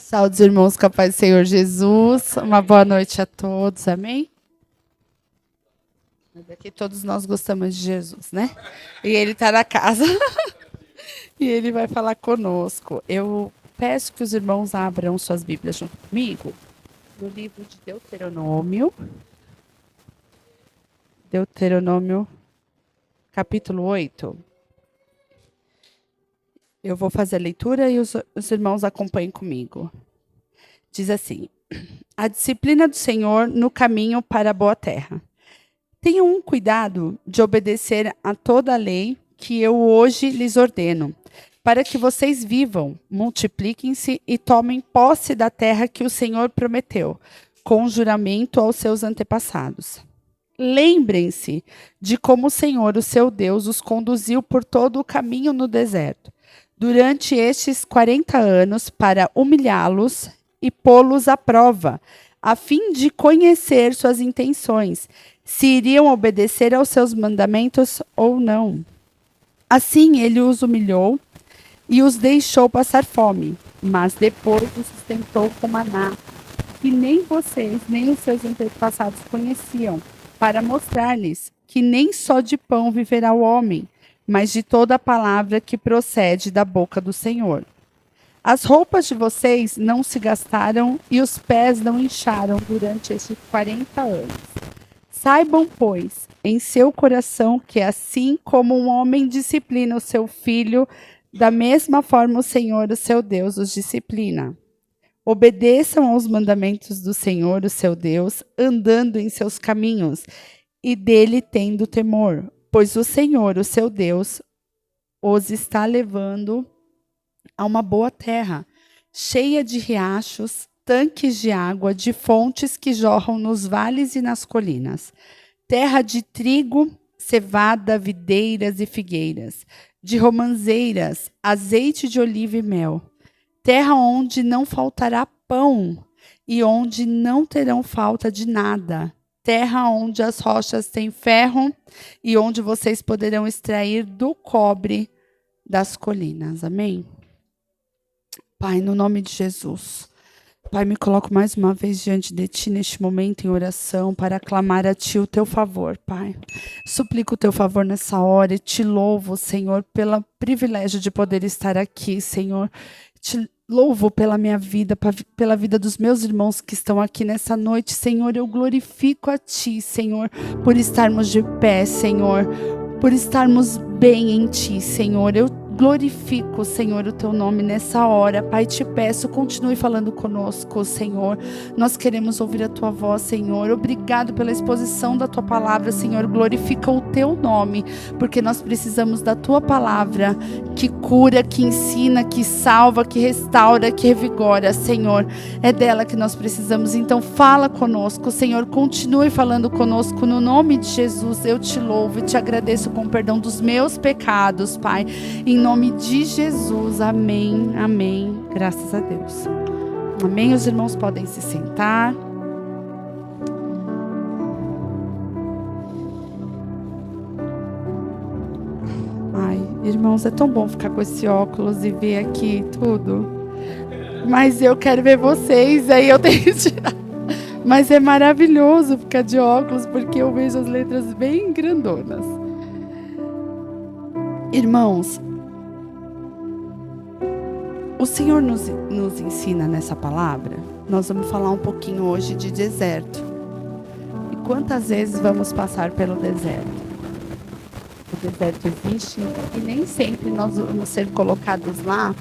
Saúde, irmãos, com a paz do Senhor Jesus. Uma boa noite a todos, amém? Aqui todos nós gostamos de Jesus, né? E ele está na casa. E ele vai falar conosco. Eu peço que os irmãos abram suas Bíblias junto comigo no livro de Deuteronômio. Deuteronômio, capítulo 8. Eu vou fazer a leitura e os irmãos acompanhem comigo. Diz assim: a disciplina do Senhor no caminho para a boa terra. Tenham cuidado de obedecer a toda a lei que eu hoje lhes ordeno, para que vocês vivam, multipliquem-se e tomem posse da terra que o Senhor prometeu, com juramento aos seus antepassados. Lembrem-se de como o Senhor, o seu Deus, os conduziu por todo o caminho no deserto, durante estes 40 anos, para humilhá-los e pô-los à prova, a fim de conhecer suas intenções, se iriam obedecer aos seus mandamentos ou não. Assim ele os humilhou e os deixou passar fome, mas depois os sustentou com maná, que nem vocês nem os seus antepassados conheciam, para mostrar-lhes que nem só de pão viverá o homem, mas de toda a palavra que procede da boca do Senhor. As roupas de vocês não se gastaram e os pés não incharam durante estes 40 anos. Saibam, pois, em seu coração que assim como um homem disciplina o seu filho, da mesma forma o Senhor, o seu Deus, os disciplina. Obedeçam aos mandamentos do Senhor, o seu Deus, andando em seus caminhos, e dele tendo temor, pois o Senhor, o seu Deus, os está levando a uma boa terra, cheia de riachos, tanques de água, de fontes que jorram nos vales e nas colinas, terra de trigo, cevada, videiras e figueiras, de romãzeiras, azeite de oliva e mel, terra onde não faltará pão e onde não terão falta de nada, terra onde as rochas têm ferro e onde vocês poderão extrair do cobre das colinas. Amém? Pai, no nome de Jesus, Pai, me coloco mais uma vez diante de Ti neste momento em oração para clamar a Ti o Teu favor, Pai. Suplico o Teu favor nessa hora e Te louvo, Senhor, pelo privilégio de poder estar aqui, Senhor. Te louvo pela minha vida, pela vida dos meus irmãos que estão aqui nessa noite, Senhor. Eu glorifico a Ti, Senhor, por estarmos de pé, Senhor, por estarmos bem em Ti, Senhor. Eu glorifico, Senhor, o Teu nome nessa hora. Pai, te peço, continue falando conosco, Senhor. Nós queremos ouvir a Tua voz, Senhor. Obrigado pela exposição da Tua palavra, Senhor. Glorifica o Teu nome, porque nós precisamos da Tua palavra, que cura, que ensina, que salva, que restaura, que revigora, Senhor. É dela que nós precisamos. Então fala conosco, Senhor. Continue falando conosco. No nome de Jesus, eu Te louvo e Te agradeço com o perdão dos meus pecados, Pai. Em nome de Jesus, amém, amém, graças a Deus. Amém, os irmãos podem se sentar. Ai, irmãos, é tão bom ficar com esse óculos e ver aqui tudo. Mas eu quero ver vocês, aí eu tenho que tirar. Mas é maravilhoso ficar de óculos, porque eu vejo as letras bem grandonas. Irmãos, o Senhor nos ensina nessa palavra. Nós vamos falar um pouquinho hoje de deserto. E quantas vezes vamos passar pelo deserto? O deserto existe e nem sempre nós vamos ser colocados lá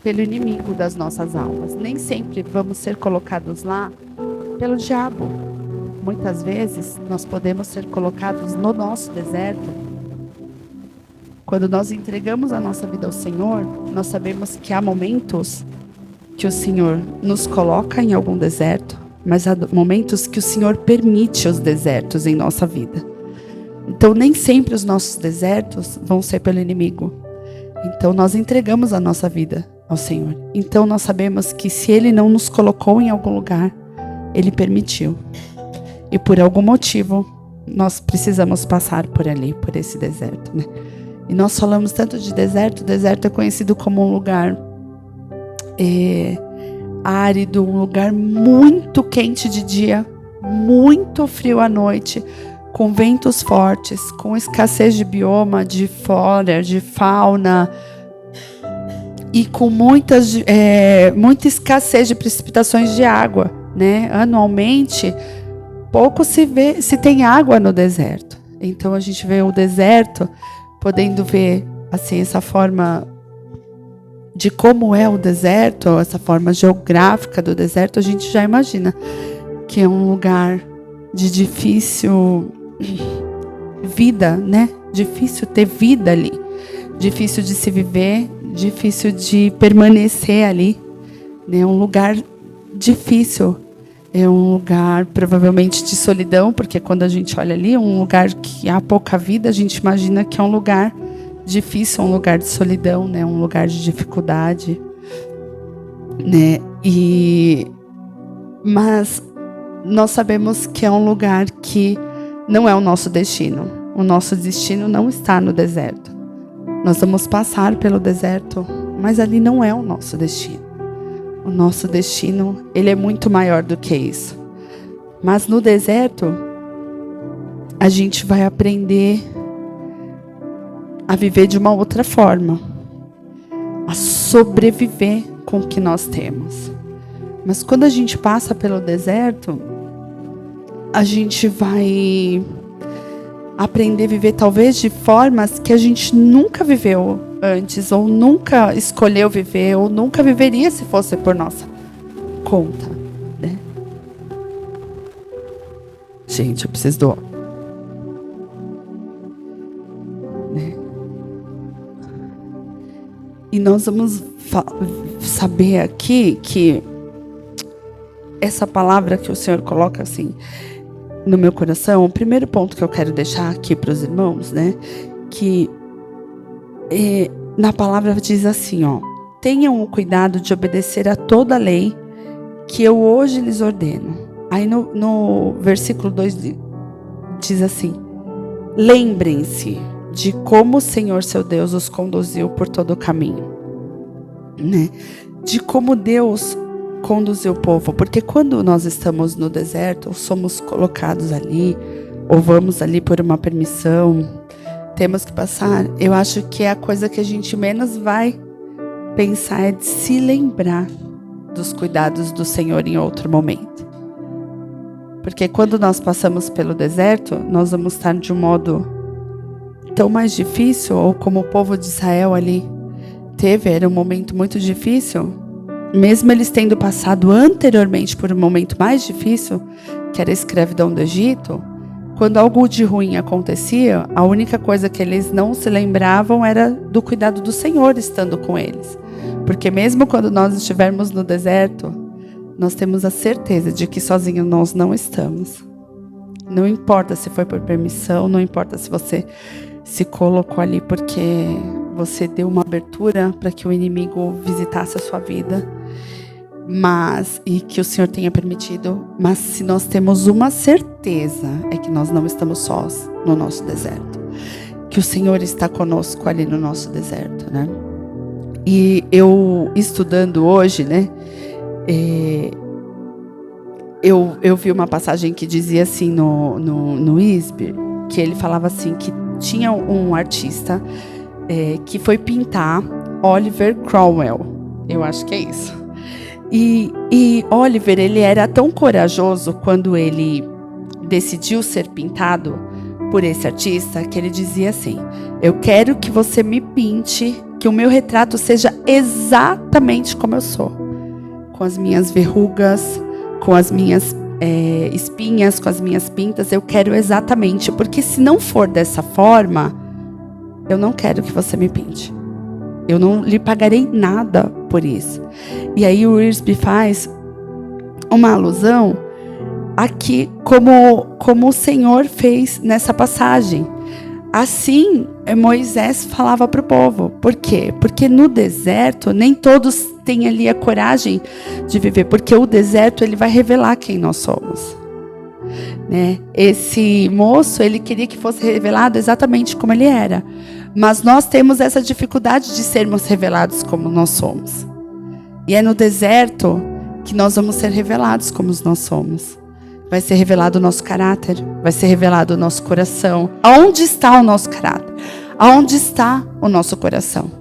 pelo inimigo das nossas almas. Nem sempre vamos ser colocados lá pelo diabo. Muitas vezes nós podemos ser colocados no nosso deserto. Quando nós entregamos a nossa vida ao Senhor, nós sabemos que há momentos que o Senhor nos coloca em algum deserto, mas há momentos que o Senhor permite os desertos em nossa vida. Então, nem sempre os nossos desertos vão ser pelo inimigo. Então, nós entregamos a nossa vida ao Senhor. Então, nós sabemos que se Ele não nos colocou em algum lugar, Ele permitiu. E por algum motivo, nós precisamos passar por ali, por esse deserto, né? E nós falamos tanto de deserto. O deserto é conhecido como um lugar árido, um lugar muito quente de dia, muito frio à noite, com ventos fortes, com escassez de bioma, de flora, de fauna, e com muita escassez de precipitações de água, né? Anualmente, pouco se tem água no deserto. Então a gente vê o deserto, podendo ver assim essa forma de como é o deserto, essa forma geográfica do deserto, a gente já imagina que é um lugar de difícil vida, né? Difícil ter vida ali, difícil de se viver, difícil de permanecer ali, né? Um lugar difícil, é um lugar provavelmente de solidão, porque quando a gente olha ali, um lugar que há pouca vida, a gente imagina que é um lugar difícil, um lugar de solidão, né? Um lugar de dificuldade, né? Mas nós sabemos que é um lugar que não é o nosso destino. O nosso destino não está no deserto. Nós vamos passar pelo deserto, mas ali não é o nosso destino. O nosso destino, ele é muito maior do que isso. Mas no deserto, a gente vai aprender a viver de uma outra forma, a sobreviver com o que nós temos. Mas quando a gente passa pelo deserto, a gente vai aprender a viver talvez de formas que a gente nunca viveu antes, ou nunca escolheu viver, ou nunca viveria se fosse por nossa conta, né? Gente, eu preciso do... né? E nós vamos saber aqui que essa palavra que o Senhor coloca assim no meu coração, o primeiro ponto que eu quero deixar aqui para os irmãos, né? Que na palavra diz assim, ó: tenham o cuidado de obedecer a toda a lei que eu hoje lhes ordeno. Aí no versículo 2 diz assim: lembrem-se de como o Senhor seu Deus os conduziu por todo o caminho, né? De como Deus conduzir o povo, porque quando nós estamos no deserto, ou somos colocados ali, ou vamos ali por uma permissão, temos que passar, eu acho que é a coisa que a gente menos vai pensar é de se lembrar dos cuidados do Senhor em outro momento. Porque quando nós passamos pelo deserto, nós vamos estar de um modo tão mais difícil, ou como o povo de Israel ali teve, era um momento muito difícil. Mesmo eles tendo passado anteriormente por um momento mais difícil, que era a escravidão do Egito, quando algo de ruim acontecia, a única coisa que eles não se lembravam era do cuidado do Senhor estando com eles. Porque mesmo quando nós estivermos no deserto, nós temos a certeza de que sozinhos nós não estamos. Não importa se foi por permissão, não importa se você se colocou ali porque você deu uma abertura para que o inimigo visitasse a sua vida, e que o Senhor tenha permitido, mas se nós temos uma certeza, é que nós não estamos sós no nosso deserto, que o Senhor está conosco ali no nosso deserto, né? E eu estudando hoje, né, eu vi uma passagem que dizia assim no ISB, que ele falava assim, que tinha um artista que foi pintar Oliver Cromwell, eu acho que é isso. E Oliver, ele era tão corajoso quando ele decidiu ser pintado por esse artista, que ele dizia assim: eu quero que você me pinte, que o meu retrato seja exatamente como eu sou, com as minhas verrugas, com as minhas espinhas, com as minhas pintas, eu quero exatamente, porque se não for dessa forma, eu não quero que você me pinte. Eu não lhe pagarei nada por isso. E aí o Wiersbe faz uma alusão aqui como o Senhor fez nessa passagem. Assim, Moisés falava para o povo. Por quê? Porque no deserto, nem todos têm ali a coragem de viver. Porque o deserto, ele vai revelar quem nós somos, né? Esse moço, ele queria que fosse revelado exatamente como ele era. Mas nós temos essa dificuldade de sermos revelados como nós somos. E é no deserto que nós vamos ser revelados como nós somos. Vai ser revelado o nosso caráter, vai ser revelado o nosso coração. Aonde está o nosso caráter? Aonde está o nosso coração?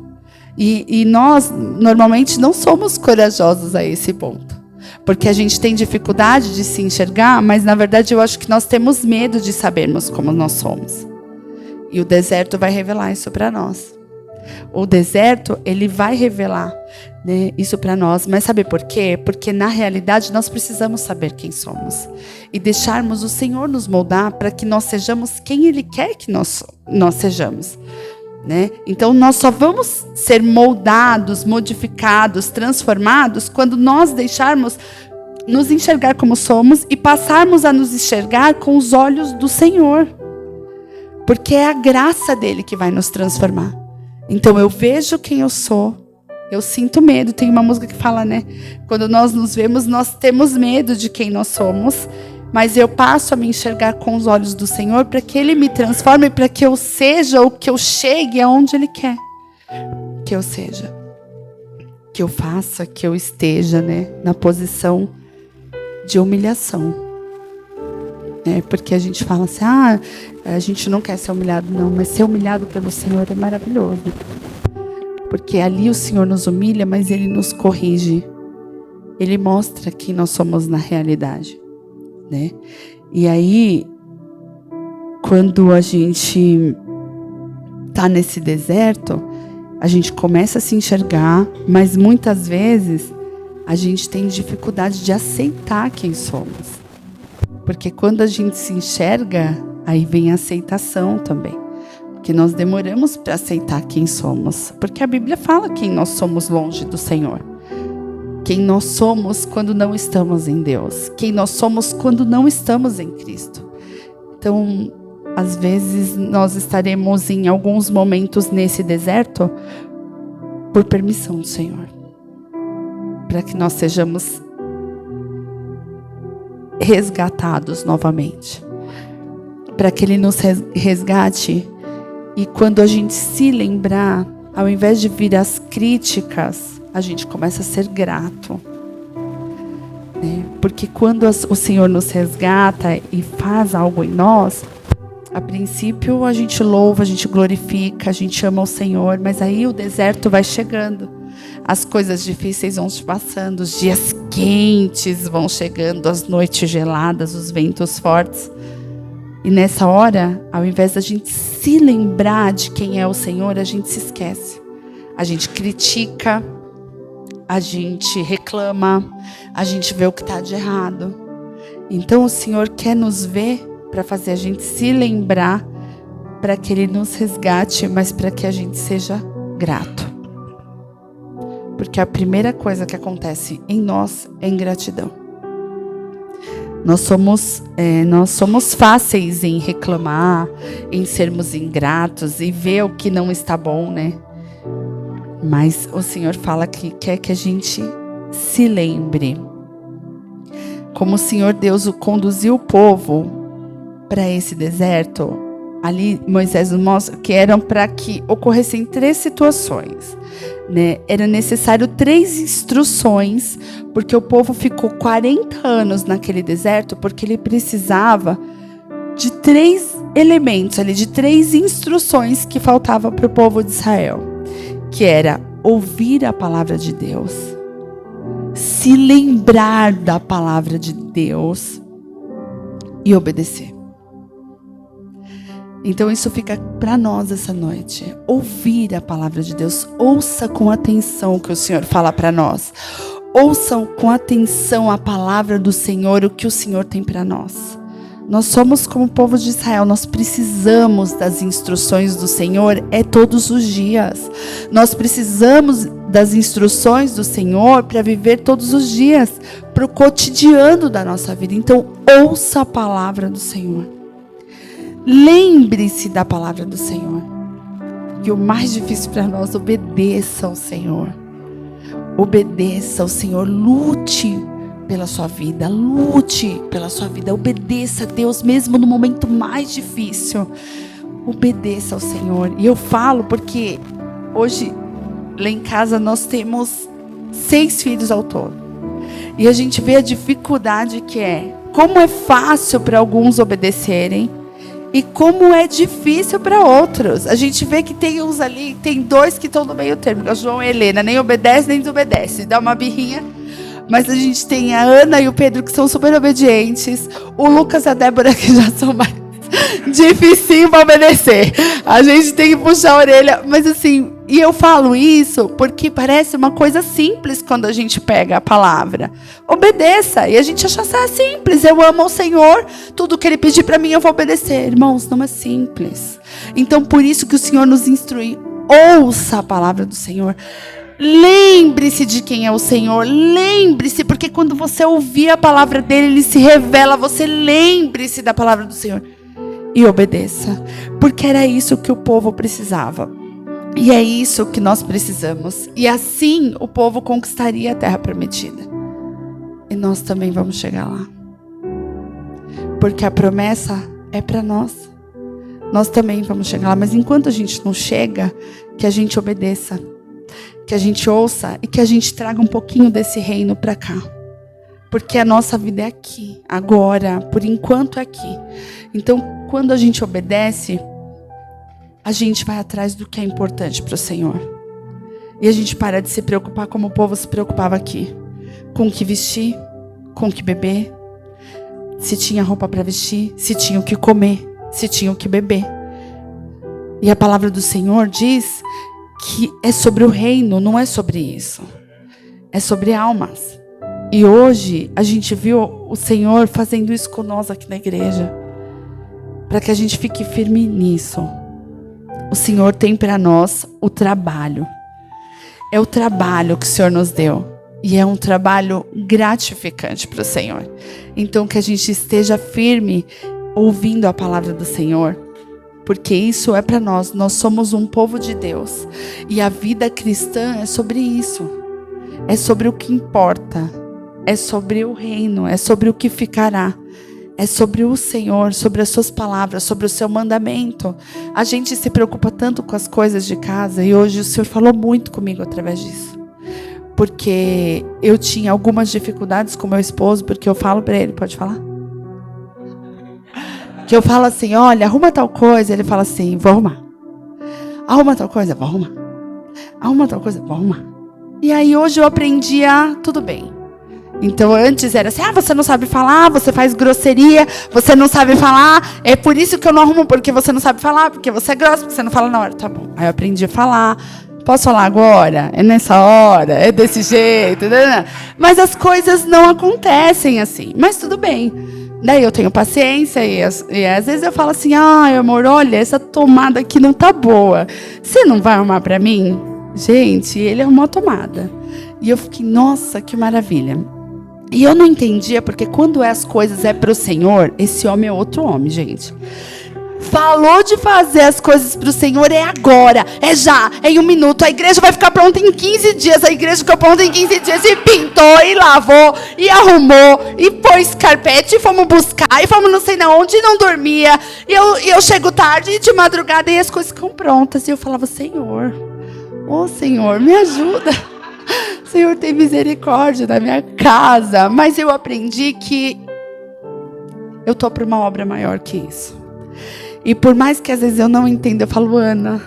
E nós, normalmente, não somos corajosos a esse ponto. Porque a gente tem dificuldade de se enxergar, mas, na verdade, eu acho que nós temos medo de sabermos como nós somos. E o deserto vai revelar isso para nós. O deserto, ele vai revelar, né, isso para nós. Mas sabe por quê? Porque, na realidade, nós precisamos saber quem somos. E deixarmos o Senhor nos moldar para que nós sejamos quem Ele quer que nós sejamos. Né? Então, nós só vamos ser moldados, modificados, transformados quando nós deixarmos nos enxergar como somos e passarmos a nos enxergar com os olhos do Senhor. Porque é a graça dele que vai nos transformar. Então, eu vejo quem eu sou, eu sinto medo. Tem uma música que fala, né? Quando nós nos vemos, nós temos medo de quem nós somos, mas eu passo a me enxergar com os olhos do Senhor para que Ele me transforme, para que eu seja ou que eu chegue aonde Ele quer que eu seja. Que eu faça, que eu esteja, né, na posição de humilhação. Porque a gente fala assim, a gente não quer ser humilhado, não, mas ser humilhado pelo Senhor é maravilhoso. Porque ali o Senhor nos humilha, mas Ele nos corrige. Ele mostra quem nós somos na realidade. Né? E aí, quando a gente está nesse deserto, a gente começa a se enxergar, mas muitas vezes a gente tem dificuldade de aceitar quem somos. Porque quando a gente se enxerga, aí vem a aceitação também. Porque nós demoramos para aceitar quem somos. Porque a Bíblia fala quem nós somos longe do Senhor. Quem nós somos quando não estamos em Deus. Quem nós somos quando não estamos em Cristo. Então, às vezes, nós estaremos em alguns momentos nesse deserto por permissão do Senhor. Para que nós sejamos resgatados novamente. Para que Ele nos resgate. E quando a gente se lembrar, ao invés de vir as críticas, a gente começa a ser grato. Né? Porque quando o Senhor nos resgata e faz algo em nós, a princípio a gente louva, a gente glorifica, a gente ama o Senhor, mas aí o deserto vai chegando. As coisas difíceis vão se passando, os dias quentes vão chegando, as noites geladas, os ventos fortes. E nessa hora, ao invés da gente se lembrar de quem é o Senhor, a gente se esquece. A gente critica, a gente reclama, a gente vê o que está de errado. Então o Senhor quer nos ver para fazer a gente se lembrar, para que Ele nos resgate, mas para que a gente seja grato. Porque a primeira coisa que acontece em nós é ingratidão. Nós somos fáceis em reclamar, em sermos ingratos e ver o que não está bom, né? Mas o Senhor fala que quer que a gente se lembre. Como o Senhor Deus conduziu o povo para esse deserto, ali Moisés nos mostra que eram para que ocorressem 3 situações. Né? Era necessário 3 instruções, porque o povo ficou 40 anos naquele deserto, porque ele precisava de 3 elementos, ali, de 3 instruções que faltavam para o povo de Israel, que era ouvir a palavra de Deus, se lembrar da palavra de Deus e obedecer. Então isso fica para nós essa noite. Ouvir a palavra de Deus. Ouça com atenção o que o Senhor fala para nós. Ouçam com atenção a palavra do Senhor, o que o Senhor tem para nós. Nós somos como o povo de Israel. Nós precisamos das instruções do Senhor todos os dias. Nós precisamos das instruções do Senhor para viver todos os dias, para o cotidiano da nossa vida. Então ouça a palavra do Senhor. Lembre-se da palavra do Senhor. E o mais difícil para nós, obedeça ao Senhor. Obedeça ao Senhor. Lute pela sua vida. Lute pela sua vida. Obedeça a Deus mesmo no momento mais difícil. Obedeça ao Senhor. E eu falo porque hoje, lá em casa, nós temos 6 filhos ao todo. E a gente vê a dificuldade que é. Como é fácil para alguns obedecerem e como é difícil para outros. A gente vê que tem uns ali, tem dois que estão no meio termo. O João e a Helena nem obedece nem desobedece. Dá uma birrinha. Mas a gente tem a Ana e o Pedro que são super obedientes. O Lucas e a Débora que já são mais difícil para obedecer. A gente tem que puxar a orelha. Mas assim, e eu falo isso porque parece uma coisa simples quando a gente pega a palavra. Obedeça. E a gente acha assim, simples. Eu amo o Senhor. Tudo que Ele pedir para mim eu vou obedecer. Irmãos, não é simples. Então por isso que o Senhor nos instrui. Ouça a palavra do Senhor. Lembre-se de quem é o Senhor. Lembre-se, porque quando você ouvir a palavra dele, ele se revela. Você lembre-se da palavra do Senhor e obedeça, porque era isso que o povo precisava. E é isso que nós precisamos. E assim o povo conquistaria a terra prometida. E nós também vamos chegar lá, porque a promessa é para nós. Nós também vamos chegar lá. Mas enquanto a gente não chega, que a gente obedeça, que a gente ouça e que a gente traga um pouquinho desse reino para cá. Porque a nossa vida é aqui, agora, por enquanto é aqui. Então, quando a gente obedece, a gente vai atrás do que é importante para o Senhor. E a gente para de se preocupar como o povo se preocupava aqui. Com o que vestir, com o que beber, se tinha roupa para vestir, se tinha o que comer, se tinha o que beber. E a palavra do Senhor diz que é sobre o reino, não é sobre isso. É sobre almas. E hoje a gente viu o Senhor fazendo isso com nós aqui na igreja. Para que a gente fique firme nisso. O Senhor tem para nós o trabalho. É o trabalho que o Senhor nos deu. E é um trabalho gratificante para o Senhor. Então que a gente esteja firme ouvindo a palavra do Senhor. Porque isso é para nós. Nós somos um povo de Deus. E a vida cristã é sobre isso. É sobre o que importa. É sobre o reino. É sobre o que ficará. É sobre o Senhor, sobre as suas palavras, sobre o seu mandamento. A gente se preocupa tanto com as coisas de casa. E hoje o Senhor falou muito comigo através disso. Porque eu tinha algumas dificuldades com meu esposo. Porque eu falo para ele, pode falar? Que eu falo assim, olha, arruma tal coisa. Ele fala assim, vou arrumar. Arruma tal coisa, vou arrumar. Arruma tal coisa, vou arrumar. E aí hoje eu aprendi a, tudo bem. Então antes era assim, você não sabe falar, você faz grosseria, você não sabe falar. É por isso que eu não arrumo, porque você não sabe falar, porque você é grosso, porque você não fala na hora. Tá bom, aí eu aprendi a falar. Posso falar agora? É nessa hora? É desse jeito? Né? Mas as coisas não acontecem assim. Mas tudo bem. Daí eu tenho paciência e às vezes eu falo assim, amor, olha, essa tomada aqui não tá boa. Você não vai arrumar pra mim? Gente, ele arrumou a tomada. E eu fiquei, nossa, que maravilha. E eu não entendia, porque quando as coisas é pro Senhor, esse homem é outro homem, gente. Falou de fazer as coisas pro Senhor, é agora, é já, é em 1 minuto. A igreja vai ficar pronta em 15 dias. A igreja ficou pronta em 15 dias e pintou, e lavou, e arrumou, e pôs carpete, e fomos buscar, e fomos não sei na onde, e não dormia. E eu chego tarde, e de madrugada, e as coisas ficam prontas. E eu falava, Senhor, Senhor, me ajuda. Senhor, tem misericórdia na minha casa. Mas eu aprendi que eu estou para uma obra maior que isso. E por mais que às vezes eu não entenda, eu falo, Ana,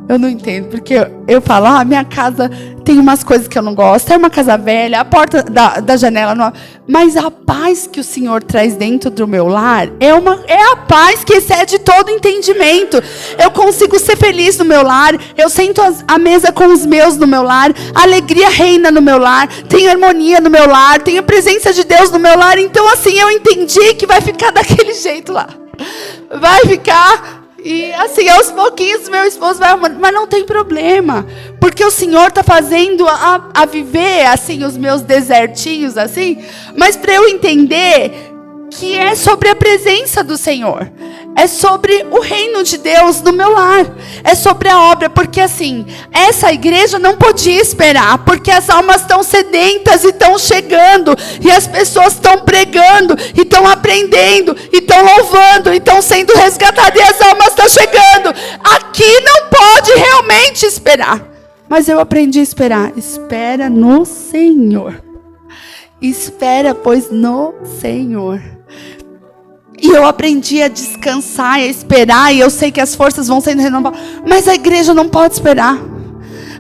eu não entendo. Porque eu falo, minha casa tem umas coisas que eu não gosto. É uma casa velha, a porta da janela não... Mas a paz que o Senhor traz dentro do meu lar é a paz que excede todo entendimento. Eu consigo ser feliz no meu lar. Eu sento à mesa com os meus no meu lar. A alegria reina no meu lar. Tem harmonia no meu lar. Tem a presença de Deus no meu lar. Então assim, eu entendi que vai ficar daquele jeito lá. Vai ficar... E assim, aos pouquinhos meu esposo vai arrumando. Mas não tem problema. Porque o Senhor está fazendo a viver assim os meus desertinhos assim. Mas para eu entender que é sobre a presença do Senhor. É sobre o reino de Deus no meu lar. É sobre a obra. Porque assim, essa igreja não podia esperar. Porque as almas estão sedentas e estão chegando. E as pessoas estão pregando. E estão aprendendo. E estão louvando. E estão sendo resgatadas. E as almas estão chegando. Aqui não pode realmente esperar. Mas eu aprendi a esperar. Espera no Senhor. Espera, pois, no Senhor. E eu aprendi a descansar, a esperar, e eu sei que as forças vão sendo renovadas. Mas a igreja não pode esperar.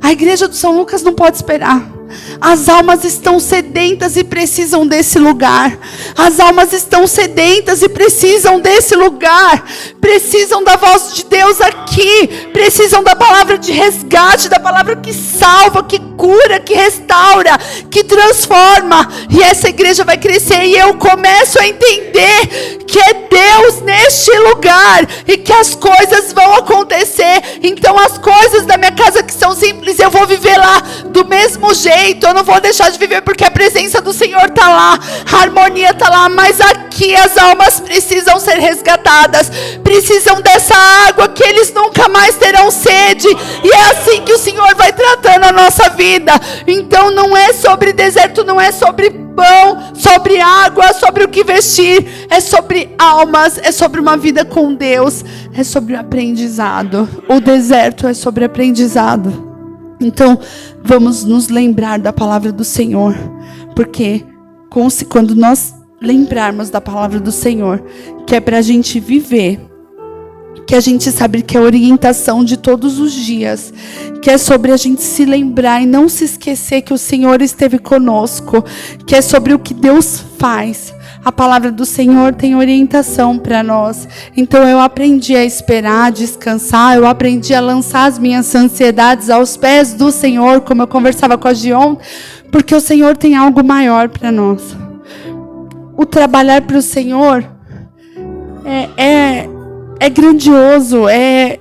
A igreja do São Lucas não pode esperar. As almas estão sedentas e precisam desse lugar. As almas estão sedentas e precisam desse lugar. Precisam da voz de Deus aqui. Precisam da palavra de resgate, da palavra que salva, que cura, que restaura, que transforma. E essa igreja vai crescer. E eu começo a entender que é Deus neste lugar e que as coisas vão acontecer. Então as coisas da minha casa que são simples, eu vou viver lá do mesmo jeito. Eu não vou deixar de viver porque a presença do Senhor está lá, a harmonia está lá, mas aqui as almas precisam ser resgatadas, precisam dessa água que eles nunca mais terão sede, e é assim que o Senhor vai tratando a nossa vida. Então não é sobre deserto, não é sobre pão, sobre água, sobre o que vestir, é sobre almas, é sobre uma vida com Deus, é sobre aprendizado. O deserto é sobre aprendizado. Então, vamos nos lembrar da palavra do Senhor, porque quando nós lembrarmos da palavra do Senhor, que é para a gente viver, que a gente sabe que é a orientação de todos os dias, que é sobre a gente se lembrar e não se esquecer que o Senhor esteve conosco, que é sobre o que Deus faz. A palavra do Senhor tem orientação para nós. Então eu aprendi a esperar, a descansar. Eu aprendi a lançar as minhas ansiedades aos pés do Senhor, como eu conversava com a Gion, porque o Senhor tem algo maior para nós. O trabalhar para o Senhor é grandioso, é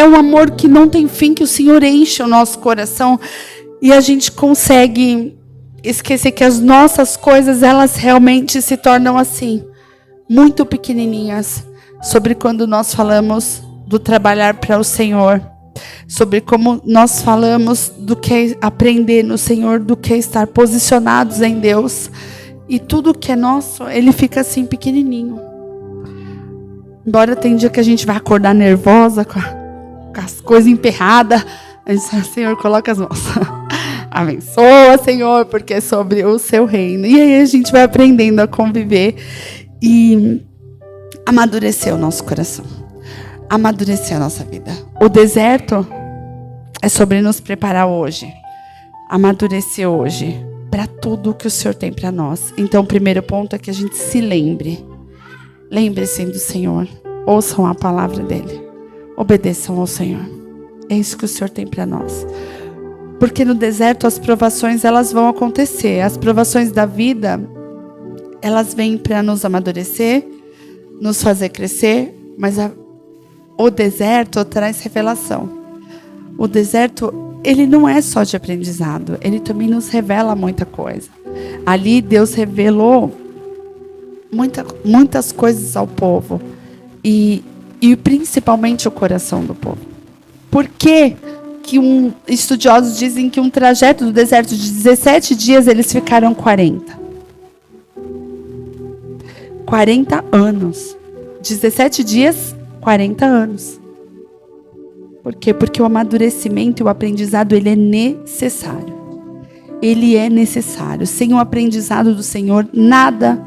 um amor que não tem fim, que o Senhor enche o nosso coração e a gente consegue esquecer que as nossas coisas, elas realmente se tornam assim, muito pequenininhas, sobre quando nós falamos do trabalhar para o Senhor, sobre como nós falamos do que é aprender no Senhor, do que é estar posicionados em Deus, e tudo que é nosso, ele fica assim pequenininho. Embora tem dia que a gente vai acordar nervosa, com as coisas emperradas, a gente fala, Senhor, coloca as mãos. Abençoa, Senhor, porque é sobre o seu reino. E aí a gente vai aprendendo a conviver e amadurecer o nosso coração. Amadurecer a nossa vida. O deserto é sobre nos preparar hoje. Amadurecer hoje para tudo que o Senhor tem para nós. Então o primeiro ponto é que a gente se lembre. Lembre-se do Senhor. Ouçam a palavra dele. Obedeçam ao Senhor. É isso que o Senhor tem para nós. Porque no deserto as provações, elas vão acontecer. As provações da vida, elas vêm para nos amadurecer, nos fazer crescer, mas o deserto traz revelação. O deserto, ele não é só de aprendizado, ele também nos revela muita coisa. Ali Deus revelou muitas coisas ao povo e principalmente o coração do povo. Por quê? Que estudiosos dizem que um trajeto do deserto de 17 dias, eles ficaram 40. 40 anos. 17 dias, 40 anos. Por quê? Porque o amadurecimento e o aprendizado, ele é necessário. Ele é necessário. Sem o aprendizado do Senhor, nada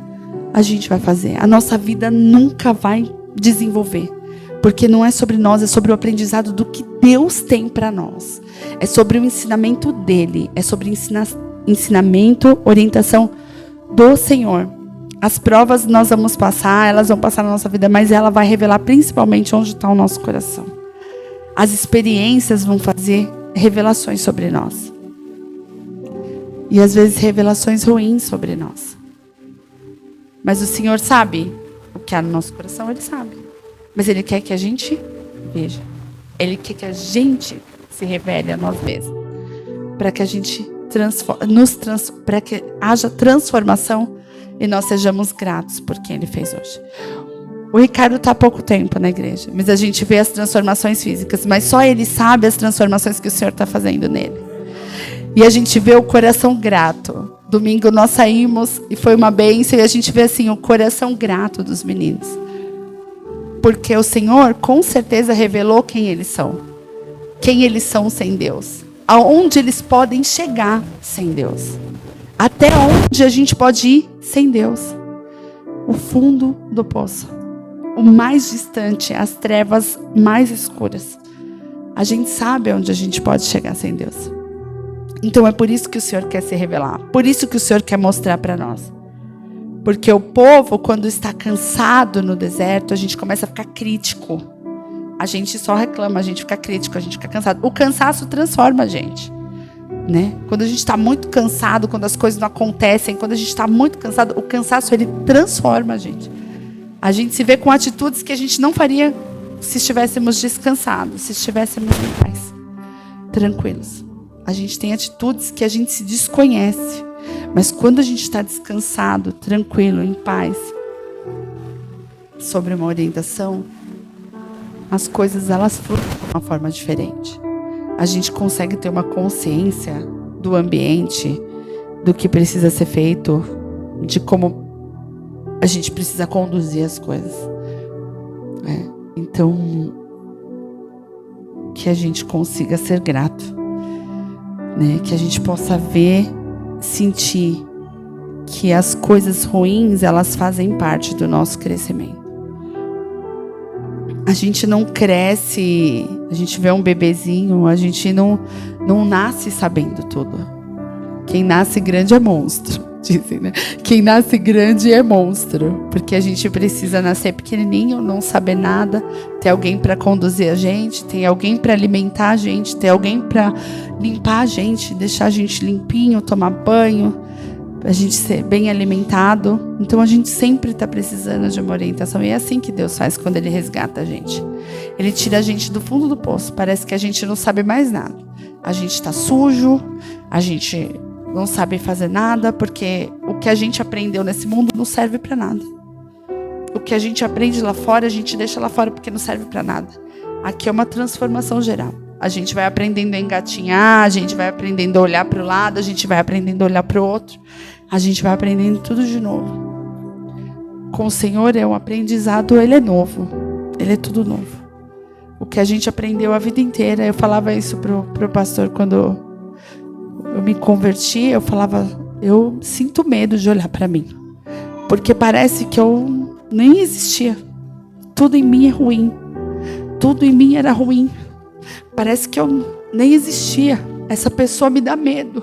a gente vai fazer. A nossa vida nunca vai desenvolver. Porque não é sobre nós, é sobre o aprendizado do que Deus tem para nós. É sobre o ensinamento dele. É sobre ensinamento, orientação do Senhor. As provas nós vamos passar, elas vão passar na nossa vida, mas ela vai revelar principalmente onde está o nosso coração. As experiências vão fazer revelações sobre nós. E às vezes revelações ruins sobre nós. Mas o Senhor sabe o que há no nosso coração, Ele sabe. Mas Ele quer que a gente veja. Ele quer que a gente se revele a nós mesmos. Para que a gente para que haja transformação e nós sejamos gratos por quem Ele fez hoje. O Ricardo está há pouco tempo na igreja, mas a gente vê as transformações físicas, mas só ele sabe as transformações que o Senhor está fazendo nele. E a gente vê o coração grato. Domingo nós saímos e foi uma bênção, e a gente vê assim o coração grato dos meninos. Porque o Senhor com certeza revelou quem eles são. Quem eles são sem Deus. Aonde eles podem chegar sem Deus. Até onde a gente pode ir sem Deus? O fundo do poço. O mais distante, as trevas mais escuras. A gente sabe onde a gente pode chegar sem Deus. Então é por isso que o Senhor quer se revelar. Por isso que o Senhor quer mostrar para nós. Porque o povo, quando está cansado no deserto, a gente começa a ficar crítico. A gente só reclama, a gente fica crítico, a gente fica cansado. O cansaço transforma a gente, né? Quando a gente está muito cansado, quando as coisas não acontecem, quando a gente está muito cansado, o cansaço, ele transforma a gente. A gente se vê com atitudes que a gente não faria se estivéssemos descansados, se estivéssemos em paz, tranquilos. A gente tem atitudes que a gente se desconhece. Mas quando a gente está descansado, tranquilo, em paz, sobre uma orientação, as coisas elas fluem de uma forma diferente. A gente consegue ter uma consciência do ambiente, do que precisa ser feito, de como a gente precisa conduzir as coisas. Então, que a gente consiga ser grato, né? Que a gente possa ver, sentir que as coisas ruins, elas fazem parte do nosso crescimento. A gente não cresce, a gente vê um bebezinho, a gente não nasce sabendo tudo. Quem nasce grande é monstro, dizem, né? Quem nasce grande é monstro, porque a gente precisa nascer pequenininho, não saber nada, ter alguém para conduzir a gente, ter alguém para alimentar a gente, ter alguém para limpar a gente, deixar a gente limpinho, tomar banho, a gente ser bem alimentado. Então a gente sempre está precisando de uma orientação, e é assim que Deus faz quando Ele resgata a gente. Ele tira a gente do fundo do poço, parece que a gente não sabe mais nada. A gente está sujo, a gente não sabe fazer nada, porque o que a gente aprendeu nesse mundo não serve para nada. O que a gente aprende lá fora, a gente deixa lá fora porque não serve para nada. Aqui é uma transformação geral. A gente vai aprendendo a engatinhar, a gente vai aprendendo a olhar para o lado, a gente vai aprendendo a olhar para o outro. A gente vai aprendendo tudo de novo. Com o Senhor é um aprendizado, Ele é novo. Ele é tudo novo. O que a gente aprendeu a vida inteira, eu falava isso pro pastor quando eu me converti, eu falava, eu sinto medo de olhar para mim. Porque parece que eu nem existia. Tudo em mim é ruim. Tudo em mim era ruim. Parece que eu nem existia. Essa pessoa me dá medo.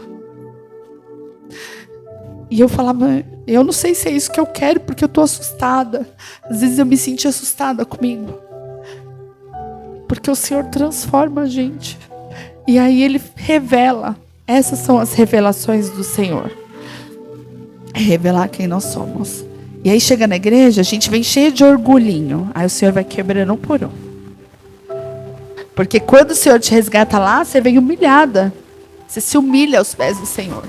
E eu falava, eu não sei se é isso que eu quero, porque eu tô assustada. Às vezes eu me senti assustada comigo. Porque o Senhor transforma a gente. E aí Ele revela. Essas são as revelações do Senhor. É revelar quem nós somos. E aí chega na igreja, a gente vem cheio de orgulhinho. Aí o Senhor vai quebrando um por um. Porque quando o Senhor te resgata lá, você vem humilhada. Você se humilha aos pés do Senhor.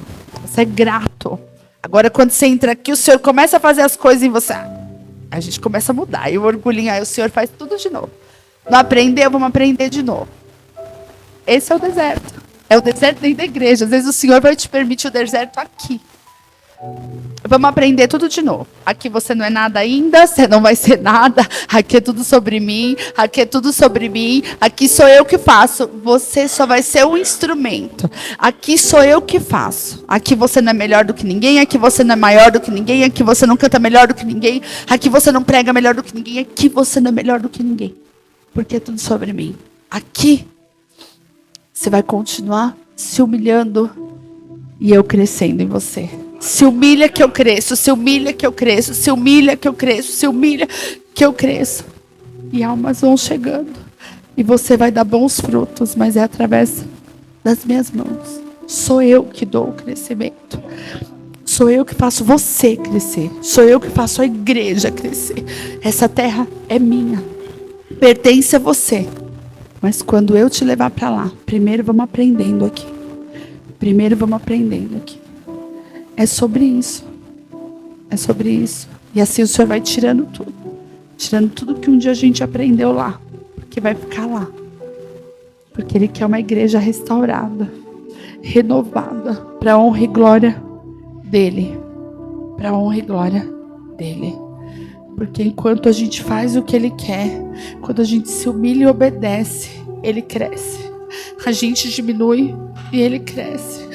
Você é grato. Agora quando você entra aqui, o Senhor começa a fazer as coisas em você. A gente começa a mudar. E o orgulhinho, aí o Senhor faz tudo de novo. Não aprendeu, vamos aprender de novo. Esse é o deserto. É o deserto dentro da igreja. Às vezes o Senhor vai te permitir o deserto aqui. Vamos aprender tudo de novo. Aqui você não é nada ainda, você não vai ser nada. Aqui é tudo sobre mim, aqui é tudo sobre mim. Aqui sou eu que faço. Você só vai ser um instrumento. Aqui sou eu que faço. Aqui você não é melhor do que ninguém, aqui você não é maior do que ninguém, aqui você não canta melhor do que ninguém, aqui você não prega melhor do que ninguém, aqui você não é melhor do que ninguém. Porque é tudo sobre mim. Aqui você vai continuar se humilhando e eu crescendo em você. Se humilha que eu cresço, se humilha que eu cresço, se humilha que eu cresço, se humilha que eu cresço. E almas vão chegando. E você vai dar bons frutos, mas é através das minhas mãos. Sou eu que dou o crescimento. Sou eu que faço você crescer. Sou eu que faço a igreja crescer. Essa terra é minha. Pertence a você. Mas quando eu te levar para lá, primeiro vamos aprendendo aqui. Primeiro vamos aprendendo aqui. É sobre isso. É sobre isso. E assim o Senhor vai tirando tudo. Tirando tudo que um dia a gente aprendeu lá. Porque vai ficar lá. Porque Ele quer uma igreja restaurada. Renovada. Para a honra e glória dEle. Para a honra e glória dEle. Porque enquanto a gente faz o que Ele quer, quando a gente se humilha e obedece, Ele cresce. A gente diminui e Ele cresce.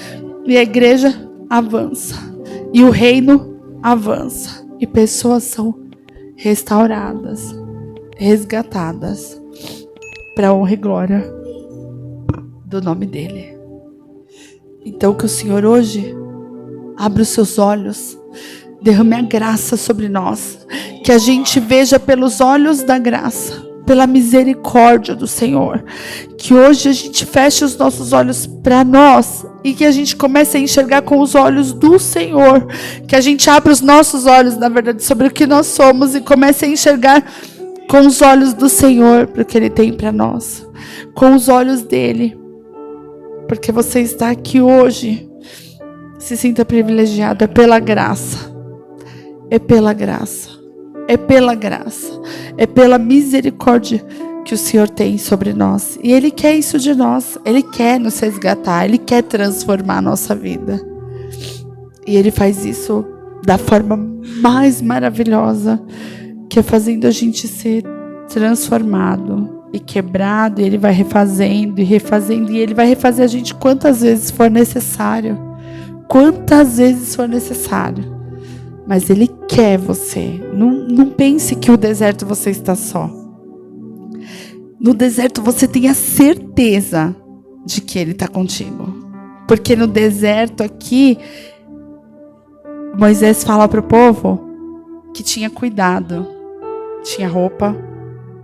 E a igreja avança. E o reino avança. E pessoas são restauradas, resgatadas, para a honra e glória do nome dele. Então que o Senhor hoje abra os seus olhos, derrame a graça sobre nós, que a gente veja pelos olhos da graça, pela misericórdia do Senhor, que hoje a gente feche os nossos olhos para nós e que a gente comece a enxergar com os olhos do Senhor, que a gente abra os nossos olhos, na verdade, sobre o que nós somos e comece a enxergar com os olhos do Senhor, para o que Ele tem para nós, com os olhos dEle, porque você está aqui hoje. Se sinta privilegiado, é pela graça, é pela graça, é pela graça, é pela misericórdia que o Senhor tem sobre nós. E Ele quer isso de nós, Ele quer nos resgatar, Ele quer transformar a nossa vida. E Ele faz isso da forma mais maravilhosa, que é fazendo a gente ser transformado e quebrado. E Ele vai refazendo e refazendo, e Ele vai refazer a gente quantas vezes for necessário. Quantas vezes for necessário. Mas Ele quer você. Não pense que o deserto você está só. No deserto você tem a certeza de que Ele está contigo. Porque no deserto aqui, Moisés fala para o povo que tinha cuidado. Tinha roupa,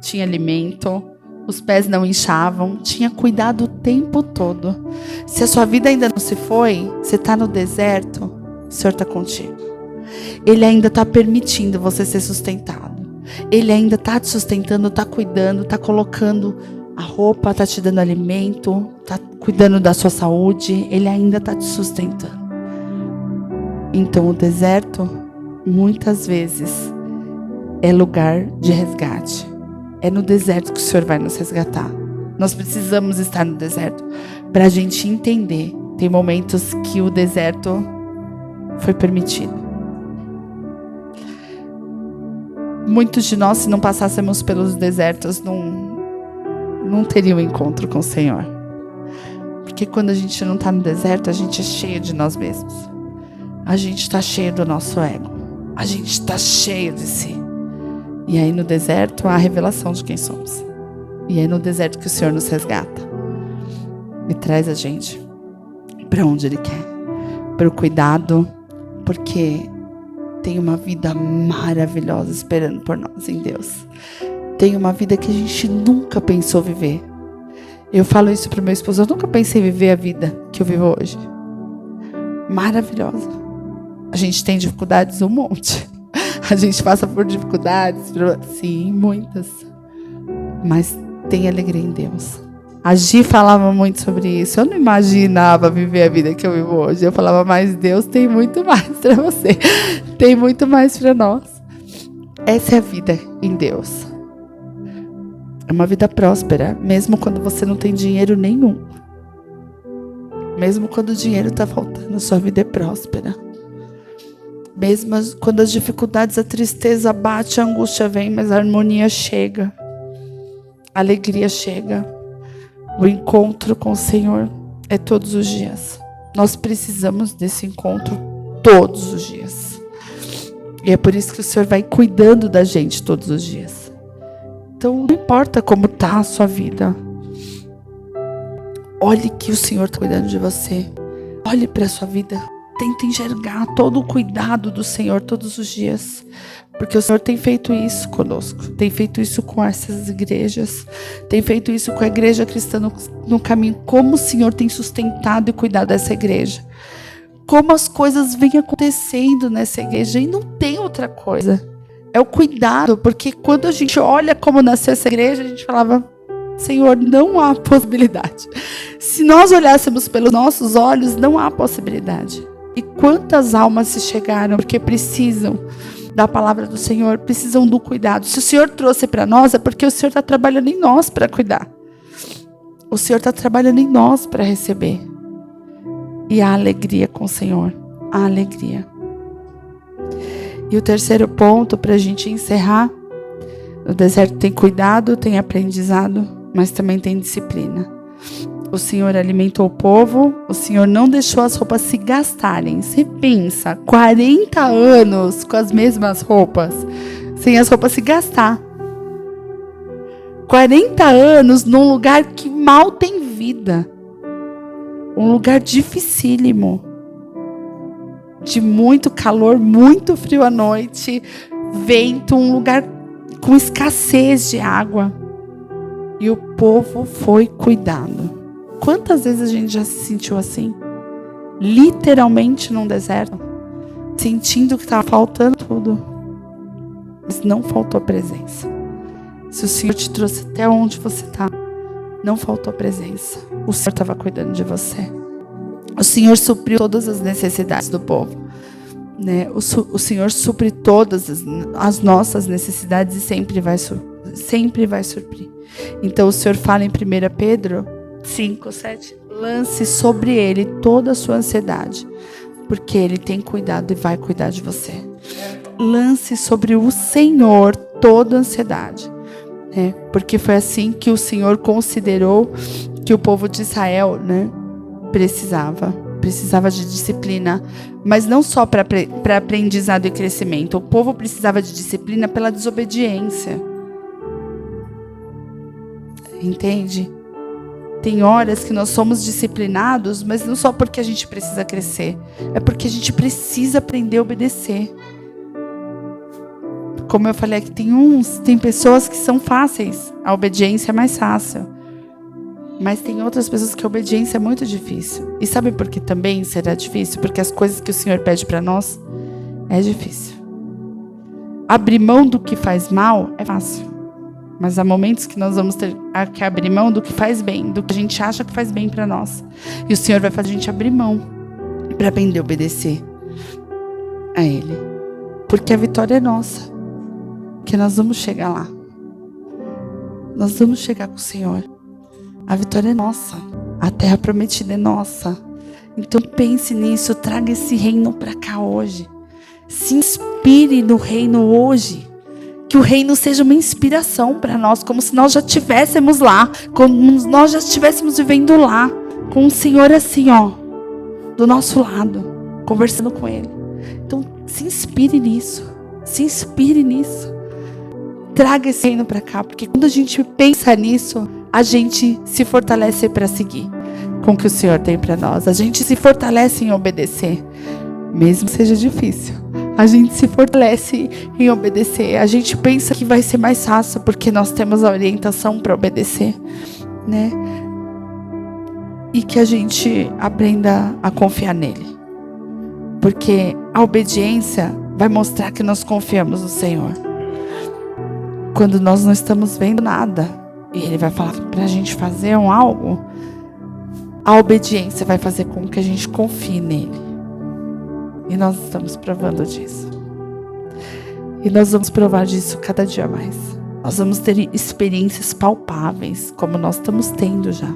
tinha alimento, os pés não inchavam, tinha cuidado o tempo todo. Se a sua vida ainda não se foi, você está no deserto, o Senhor está contigo. Ele ainda está permitindo você ser sustentado. Ele ainda está te sustentando, está cuidando, está colocando a roupa, está te dando alimento, está cuidando da sua saúde. Ele ainda está te sustentando. Então o deserto, muitas vezes, é lugar de resgate. É no deserto que o Senhor vai nos resgatar. Nós precisamos estar no deserto para a gente entender. Tem momentos que o deserto foi permitido. Muitos de nós, se não passássemos pelos desertos, não teriam um encontro com o Senhor. Porque quando a gente não está no deserto, a gente é cheio de nós mesmos. A gente está cheio do nosso ego. A gente está cheio de si. E aí no deserto há a revelação de quem somos. E é no deserto que o Senhor nos resgata. E traz a gente para onde Ele quer. Para o cuidado. Porque tem uma vida maravilhosa esperando por nós em Deus. Tem uma vida que a gente nunca pensou viver. Eu falo isso para o meu esposo. Eu nunca pensei em viver a vida que eu vivo hoje. Maravilhosa. A gente tem dificuldades um monte. A gente passa por dificuldades, sim, muitas. Mas tem alegria em Deus. A Gi falava muito sobre isso. Eu não imaginava viver a vida que eu vivo hoje. Eu falava, mas Deus tem muito mais para você. Tem muito mais para nós. Essa é a vida em Deus. É uma vida próspera, mesmo quando você não tem dinheiro nenhum. Mesmo quando o dinheiro está faltando, a sua vida é próspera. Mesmo quando as dificuldades, a tristeza bate, a angústia vem, mas a harmonia chega. A alegria chega. O encontro com o Senhor é todos os dias. Nós precisamos desse encontro todos os dias. E é por isso que o Senhor vai cuidando da gente todos os dias. Então, não importa como está a sua vida. Olhe que o Senhor está cuidando de você. Olhe para a sua vida. Tenta enxergar todo o cuidado do Senhor todos os dias. Porque o Senhor tem feito isso conosco. Tem feito isso com essas igrejas. Tem feito isso com a igreja cristã no caminho. Como o Senhor tem sustentado e cuidado dessa igreja. Como as coisas vêm acontecendo nessa igreja. E não tem outra coisa. É o cuidado. Porque quando a gente olha como nasceu essa igreja, a gente falava, Senhor, não há possibilidade. Se nós olhássemos pelos nossos olhos, não há possibilidade. E quantas almas se chegaram porque precisam da palavra do Senhor, precisam do cuidado. Se o Senhor trouxe para nós, é porque o Senhor está trabalhando em nós para cuidar. O Senhor está trabalhando em nós para receber. E há alegria com o Senhor. Há alegria. E o terceiro ponto para a gente encerrar. O deserto tem cuidado, tem aprendizado, mas também tem disciplina. O Senhor alimentou o povo, o Senhor não deixou as roupas se gastarem. Você pensa, 40 anos com as mesmas roupas, sem as roupas se gastar. 40 anos num lugar que mal tem vida. Um lugar dificílimo. De muito calor, muito frio à noite, vento, um lugar com escassez de água. E o povo foi cuidado. Quantas vezes a gente já se sentiu assim? Literalmente num deserto, sentindo que estava faltando tudo. Mas não faltou presença. Se o Senhor te trouxe até onde você está, não faltou presença. O Senhor estava cuidando de você. O Senhor supriu todas as necessidades do povo. Né? O Senhor supre todas as nossas necessidades e sempre vai suprir. Então o Senhor fala em 1 Pedro 5:7, lance sobre ele toda a sua ansiedade, porque ele tem cuidado e vai cuidar de você. Lance sobre o Senhor toda a ansiedade, né? Porque foi assim que o Senhor considerou que o povo de Israel, né, precisava de disciplina, mas não só para aprendizado e crescimento. O povo precisava de disciplina pela desobediência. Entende? Tem horas que nós somos disciplinados, mas não só porque a gente precisa crescer, é porque a gente precisa aprender a obedecer. Como eu falei aqui, tem pessoas que são fáceis, a obediência é mais fácil. Mas tem outras pessoas que a obediência é muito difícil. E sabe por que também será difícil? Porque as coisas que o Senhor pede para nós é difícil. Abrir mão do que faz mal é fácil. Mas há momentos que nós vamos ter que abrir mão do que faz bem, do que a gente acha que faz bem para nós. E o Senhor vai fazer a gente abrir mão para aprender a obedecer a Ele. Porque a vitória é nossa. Porque nós vamos chegar lá. Nós vamos chegar com o Senhor. A vitória é nossa. A terra prometida é nossa. Então pense nisso, traga esse reino para cá hoje. Se inspire no reino hoje. Que o reino seja uma inspiração para nós, como se nós já estivéssemos lá, como nós já estivéssemos vivendo lá, com o Senhor assim, ó, do nosso lado, conversando com Ele. Então, se inspire nisso, traga esse reino para cá, porque quando a gente pensa nisso, a gente se fortalece para seguir com o que o Senhor tem para nós. A gente se fortalece em obedecer, mesmo que seja difícil. A gente se fortalece em obedecer. A gente pensa que vai ser mais fácil porque nós temos a orientação para obedecer, né? E que a gente aprenda a confiar nele. Porque a obediência vai mostrar que nós confiamos no Senhor. Quando nós não estamos vendo nada e Ele vai falar para a gente fazer algo, a obediência vai fazer com que a gente confie nele. E nós estamos provando disso. E nós vamos provar disso cada dia mais. Nós vamos ter experiências palpáveis, como nós estamos tendo já.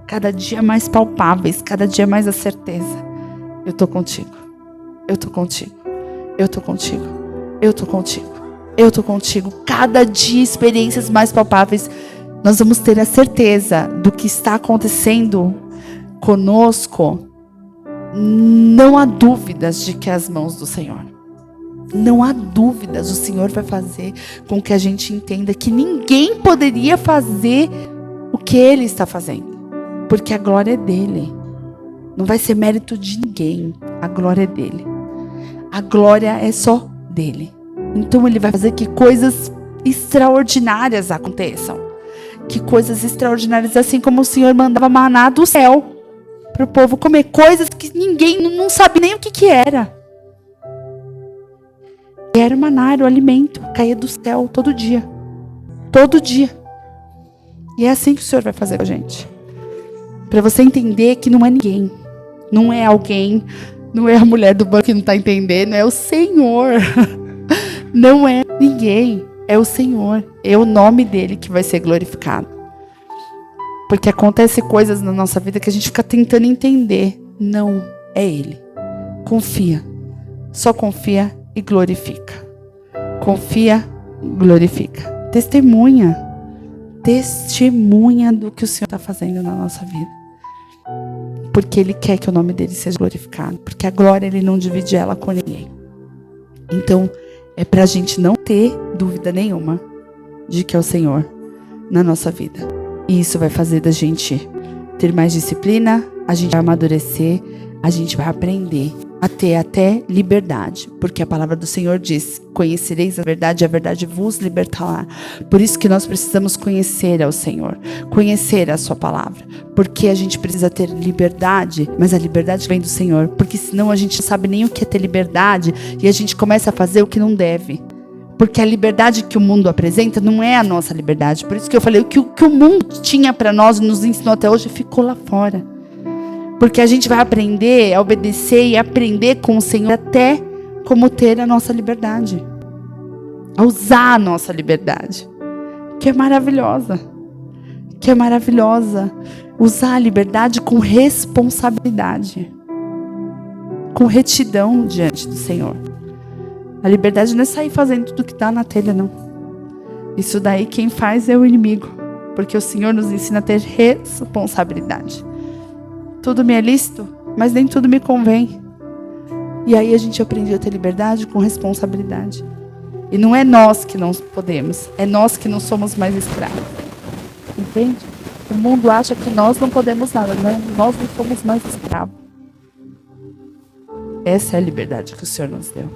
Cada dia mais palpáveis, cada dia mais a certeza. Eu tô contigo. Eu tô contigo. Eu tô contigo. Eu tô contigo. Eu tô contigo. Cada dia experiências mais palpáveis. Nós vamos ter a certeza do que está acontecendo conosco. Não há dúvidas de que é as mãos do Senhor. Não há dúvidas. O Senhor vai fazer com que a gente entenda que ninguém poderia fazer o que Ele está fazendo. Porque a glória é dEle. Não vai ser mérito de ninguém. A glória é dEle. A glória é só dEle. Então Ele vai fazer que coisas extraordinárias aconteçam. Que coisas extraordinárias, assim como o Senhor mandava maná do céu para o povo comer, coisas que ninguém não sabe nem o que era. Era o maná, era o alimento, caía do céu todo dia. Todo dia. E é assim que o Senhor vai fazer com a gente. Para você entender que não é ninguém. Não é alguém. Não é a mulher do banco que não está entendendo. É o Senhor. Não é ninguém. É o Senhor. É o nome dele que vai ser glorificado. Porque acontecem coisas na nossa vida que a gente fica tentando entender. Não, é Ele. Confia. Só confia e glorifica. Confia e glorifica. Testemunha. Testemunha do que o Senhor está fazendo na nossa vida. porque Ele quer que o nome dele seja glorificado, porque a glória Ele não divide ela com ninguém. Então, é para a gente não ter dúvida nenhuma de que é o Senhor na nossa vida. E isso vai fazer da gente ter mais disciplina, a gente vai amadurecer, a gente vai aprender a ter até liberdade, porque a palavra do Senhor diz: conhecereis a verdade vos libertará. Por isso que nós precisamos conhecer ao Senhor, conhecer a sua palavra, porque a gente precisa ter liberdade, mas a liberdade vem do Senhor, porque senão a gente não sabe nem o que é ter liberdade e a gente começa a fazer o que não deve. Porque a liberdade que o mundo apresenta não é a nossa liberdade. Por isso que eu falei, o que o mundo tinha para nós, nos ensinou até hoje, ficou lá fora. Porque a gente vai aprender a obedecer e aprender com o Senhor até como ter a nossa liberdade. A usar a nossa liberdade. Que é maravilhosa. Que é maravilhosa. Usar a liberdade com responsabilidade. Com retidão diante do Senhor. A liberdade não é sair fazendo tudo que dá na telha, não. Isso daí quem faz é o inimigo. Porque o Senhor nos ensina a ter responsabilidade. Tudo me é lícito, mas nem tudo me convém. E aí a gente aprende a ter liberdade com responsabilidade. E não é nós que não podemos, é nós que não somos mais escravos. Entende? O mundo acha que nós não podemos nada, né? Nós não somos mais escravos. Essa é a liberdade que o Senhor nos deu.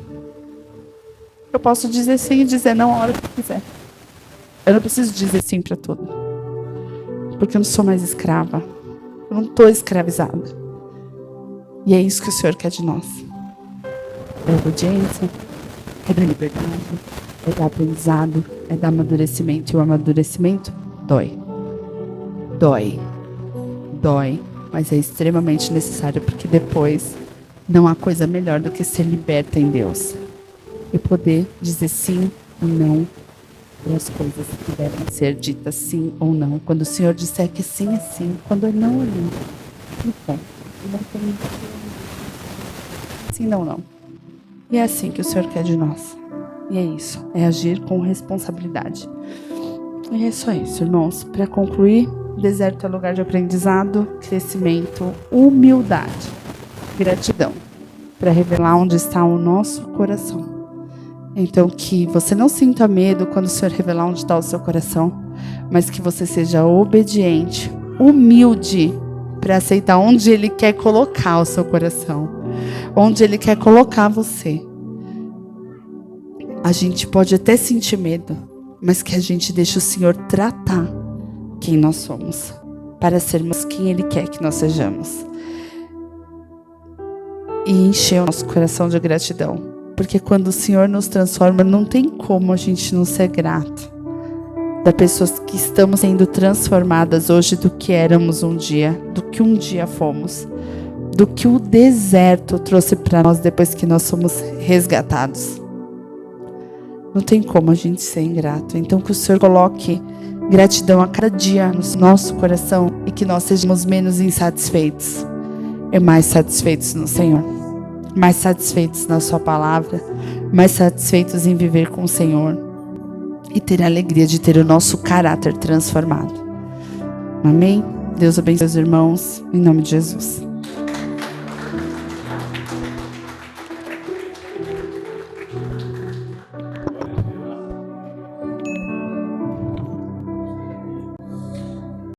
Eu posso dizer sim e dizer não a hora que eu quiser. Eu não preciso dizer sim para tudo. Porque eu não sou mais escrava. Eu não estou escravizada. E é isso que o Senhor quer de nós. É obediência, é da liberdade, é dar aprendizado, é dar amadurecimento. E o amadurecimento dói. Dói. Dói. Mas é extremamente necessário, porque depois não há coisa melhor do que ser liberta em Deus. E poder dizer sim ou não para as coisas que devem ser ditas sim ou não. Quando o Senhor disser que sim é sim, quando é não é não. Então, não tem sim, não. E é assim que o Senhor quer de nós. E é isso, é agir com responsabilidade. E é só isso, irmãos. Para concluir, deserto é lugar de aprendizado, crescimento, humildade, gratidão, para revelar onde está o nosso coração. Então, que você não sinta medo quando o Senhor revelar onde está o seu coração, mas que você seja obediente, humilde, para aceitar onde Ele quer colocar o seu coração, onde Ele quer colocar você. A gente pode até sentir medo, mas que a gente deixe o Senhor tratar quem nós somos, para sermos quem Ele quer que nós sejamos. E encher o nosso coração de gratidão. Porque quando o Senhor nos transforma, não tem como a gente não ser grato. Das pessoas que estamos sendo transformadas hoje do que éramos um dia, do que um dia fomos, do que o deserto trouxe para nós depois que nós somos resgatados. Não tem como a gente ser ingrato. Então que o Senhor coloque gratidão a cada dia no nosso coração e que nós sejamos menos insatisfeitos e mais satisfeitos no Senhor. Mais satisfeitos na sua palavra, mais satisfeitos em viver com o Senhor e ter a alegria de ter o nosso caráter transformado. Amém? Deus abençoe os irmãos, em nome de Jesus.